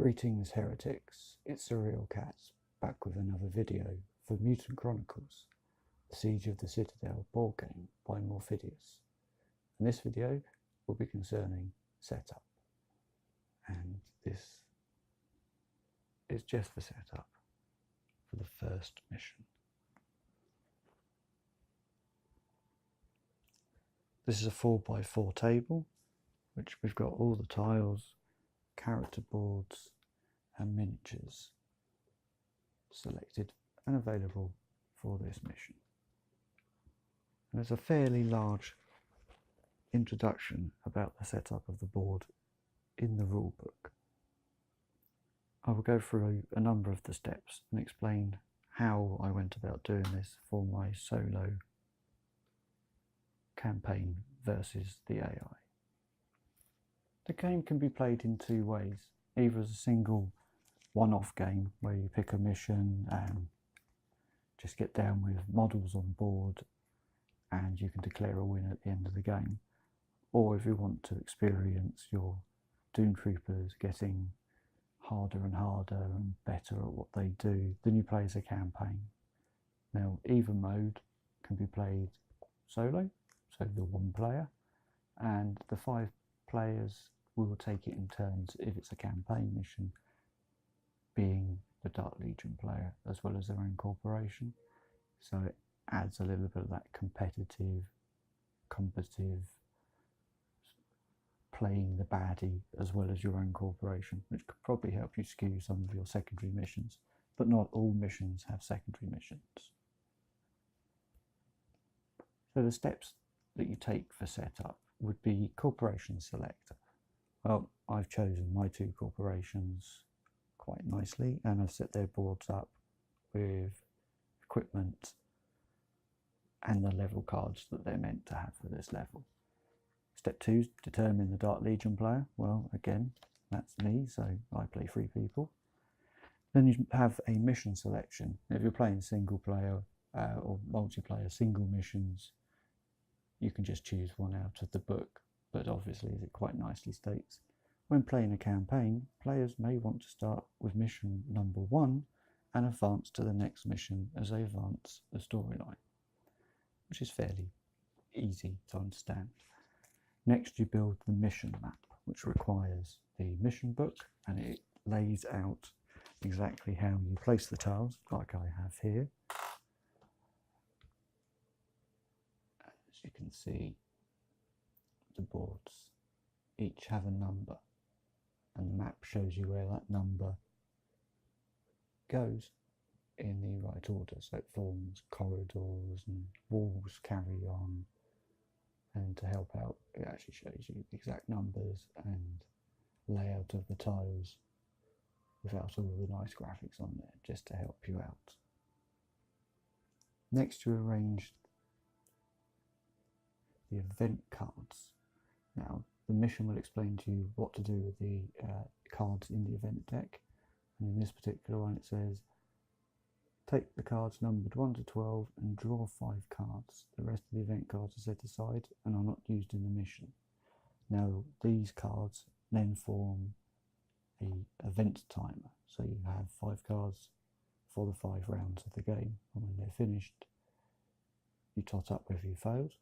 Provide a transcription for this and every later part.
Greetings heretics, it's Surreal Cats, back with another video for Mutant Chronicles, the Siege of the Citadel Board Game by Modiphius. And this video will be concerning setup, and this is just the setup for the first mission. This is a 4x4 table, which we've got all the tiles, character boards and miniatures selected and available for this mission. And there's a fairly large introduction about the setup of the board in the rulebook. I will go through a number of the steps and explain how I went about doing this for my solo campaign versus the AI. The game can be played in two ways, either as a single one-off game where you pick a mission and just get down with models on board and you can declare a win at the end of the game, or if you want to experience your Doomtroopers getting harder and harder and better at what they do, then you play as a campaign. Now, either mode can be played solo, so the one player, and the 5 players will take it in turns if it's a campaign mission, being the Dark Legion player as well as their own corporation. So it adds a little bit of that competitive, playing the baddie as well as your own corporation, which could probably help you skew some of your secondary missions, but not all missions have secondary missions. So the steps that you take for setup would be corporation selector. Well, I've chosen my 2 corporations quite nicely and I've set their boards up with equipment and the level cards that they're meant to have for this level. Step 2 is determine the Dark Legion player. Well, again, that's me, so I play 3 people. Then you have a mission selection. If you're playing single player or multiplayer single missions, you can just choose one out of the book, but obviously, as it quite nicely states, when playing a campaign, players may want to start with mission number 1 and advance to the next mission as they advance the storyline, which is fairly easy to understand. Next, you build the mission map, which requires the mission book, and it lays out exactly how you place the tiles, like I have here. As you can see, the boards each have a number, and the map shows you where that number goes in the right order. So it forms corridors and walls carry on, and to help out it actually shows you the exact numbers and layout of the tiles without all the nice graphics on there, just to help you out. Next, you arrange the event cards. Now, the mission will explain to you what to do with the cards in the event deck, and in this particular one it says take the cards numbered 1 to 12 and draw 5 cards. The rest of the event cards are set aside and are not used in the mission. Now, these cards then form an event timer, so you have 5 cards for the 5 rounds of the game, and when they're finished you tot up whether you failed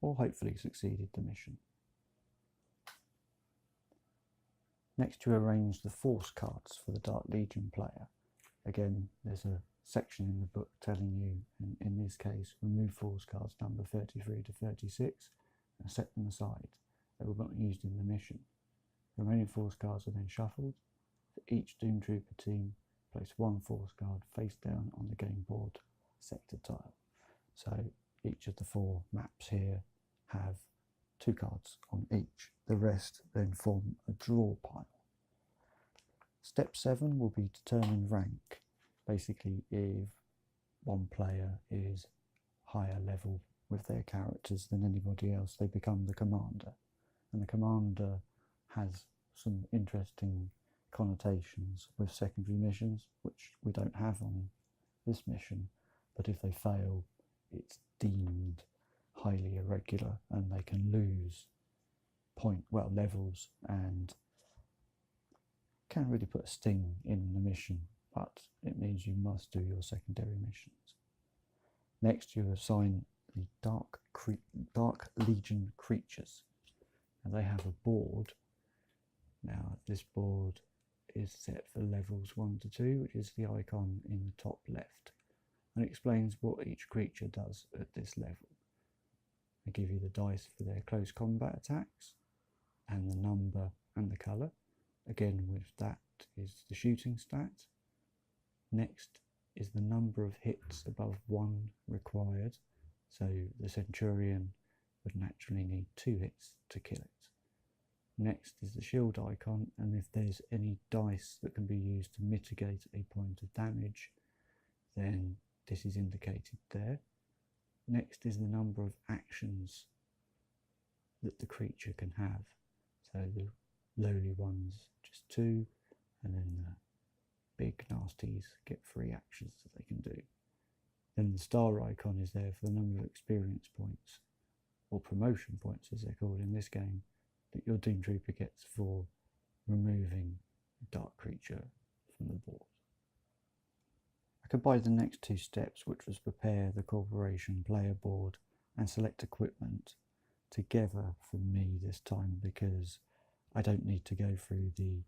or hopefully succeeded the mission. Next, you arrange the force cards for the Dark Legion player. Again, there's a section in the book telling you, in this case, remove force cards number 33 to 36 and set them aside. They were not used in the mission. The remaining force cards are then shuffled. For each Doomtrooper team, place 1 force card face down on the game board sector tile. So each of the 4 maps here have 2 cards on each. The rest then form a draw pile. Step 7 will be determine rank. Basically, if one player is higher level with their characters than anybody else, they become the commander. And the commander has some interesting connotations with secondary missions, which we don't have on this mission, but if they fail, it's deemed highly irregular and they can lose levels and can really put a sting in the mission, but it means you must do your secondary missions. Next, you assign the Dark Legion creatures, and they have a board. Now, this board is set for levels 1 to 2, which is the icon in the top left, and it explains what each creature does at this level. They give you the dice for their close combat attacks, and the number and the colour. Again, with that is the shooting stat. Next is the number of hits above 1 required, so the Centurion would naturally need 2 hits to kill it. Next is the shield icon, and if there's any dice that can be used to mitigate a point of damage, then this is indicated there. Next is the number of actions that the creature can have. So the lowly ones, just 2, and then the big nasties get 3 actions that they can do. Then the star icon is there for the number of experience points, or promotion points as they're called in this game, that your Doomtrooper gets for removing a dark creature from the board. I combined the next 2 steps, which was prepare the corporation player board and select equipment, together for me this time, because I don't need to go through the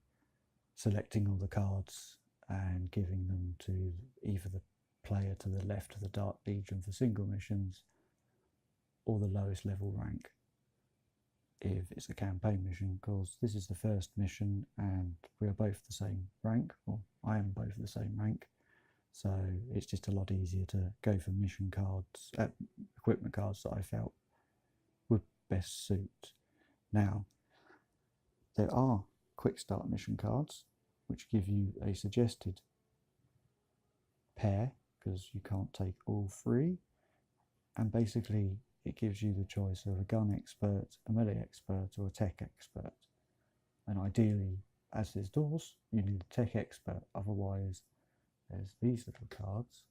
selecting all the cards and giving them to either the player to the left of the Dark Legion for single missions, or the lowest level rank if it's a campaign mission, because this is the first mission and we are both the same rank, or I am both the same rank, so it's just a lot easier to go for mission cards, equipment cards that I felt would best suit. Now, there are quick start mission cards which give you a suggested pair, because you can't take all 3, and basically it gives you the choice of a gun expert, a melee expert, or a tech expert. And ideally, as there's doors, you need a tech expert, otherwise there's these little cards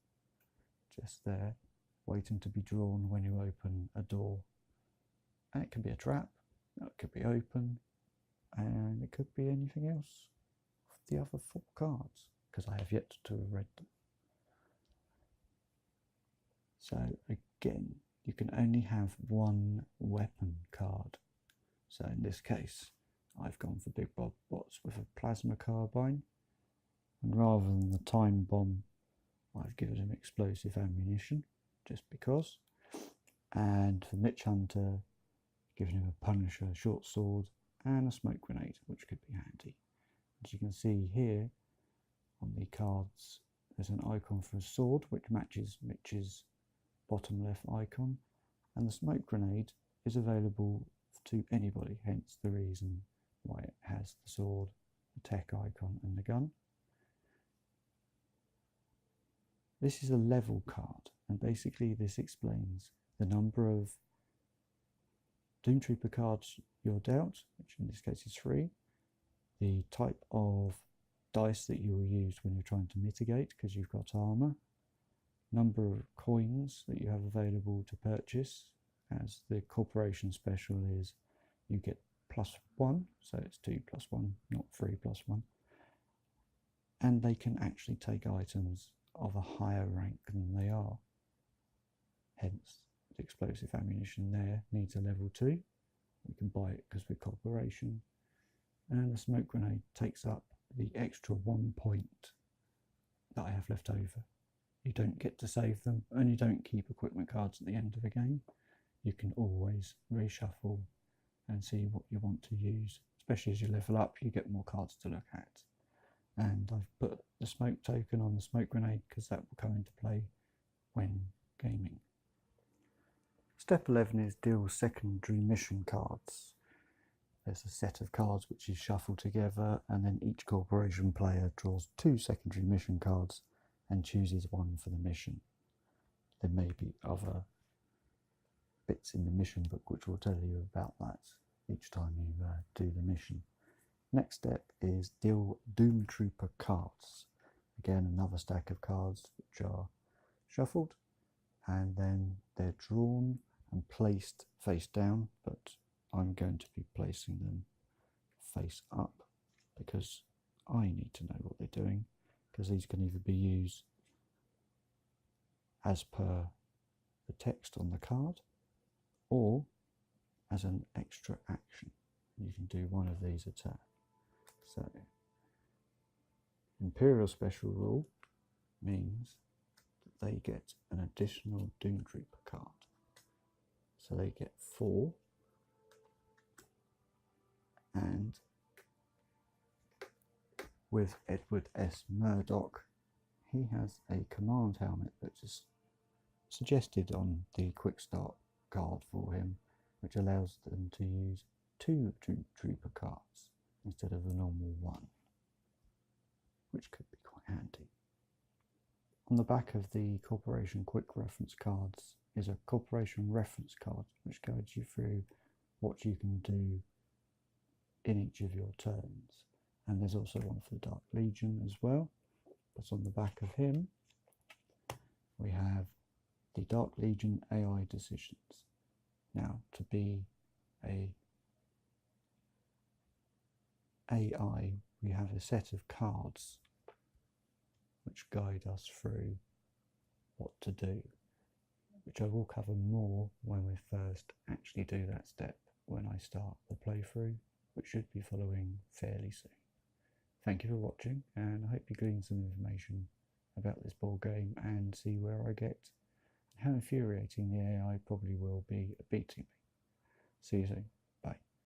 just there waiting to be drawn when you open a door. And it can be a trap, it could be open, and it could be anything else of the other 4 cards, because I have yet to have read them. So again, you can only have 1 weapon card. So in this case, I've gone for Big Bob Bots with a plasma carbine, and rather than the time bomb, I've given him explosive ammunition, just because. And for Mitch Hunter, given him a Punisher short sword and a smoke grenade, which could be handy. As you can see here on the cards, there's an icon for a sword which matches Mitch's bottom left icon, and the smoke grenade is available to anybody, hence the reason why it has the sword, the tech icon and the gun. This is a level card, and basically this explains the number of Doomtrooper cards you're dealt, which in this case is 3, the type of dice that you will use when you're trying to mitigate because you've got armour, number of coins that you have available to purchase, as the corporation special is you get +1, so it's 2 + 1, not 3 + 1, and they can actually take items of a higher rank than they are, hence the explosive ammunition there needs a level 2, we can buy it because we're corporation, and the smoke grenade takes up the extra 1 point that I have left over. You don't get to save them, and you don't keep equipment cards at the end of a game. You can always reshuffle and see what you want to use, especially as you level up, you get more cards to look at. And I've put the smoke token on the smoke grenade because that will come into play when gaming. Step 11 is deal secondary mission cards. There's a set of cards which is shuffled together, and then each corporation player draws 2 secondary mission cards and chooses 1 for the mission. There may be other bits in the mission book which will tell you about that each time you do the mission. Next step is deal Doomtrooper cards. Again, another stack of cards which are shuffled, and then they're drawn and placed face down, but I'm going to be placing them face up because I need to know what they're doing, because these can either be used as per the text on the card or as an extra action. You can do one of these a turn. So Imperial Special Rule means that they get an additional Doomtrooper card. So they get 4, and with Edward S. Murdoch, he has a command helmet that is suggested on the quick start card for him, which allows them to use 2 Doomtrooper cards instead of the normal 1, which could be quite handy. On the back of the Corporation Quick Reference cards is a Corporation Reference card, which guides you through what you can do in each of your turns. And there's also one for the Dark Legion as well. But on the back of him, we have the Dark Legion AI decisions. Now, to be a AI, we have a set of cards which guide us through what to do, which I will cover more when we first actually do that step, when I start the playthrough, which should be following fairly soon. Thank you for watching, and I hope you glean some information about this board game and see where I get and how infuriating the AI probably will be at beating me. See you soon.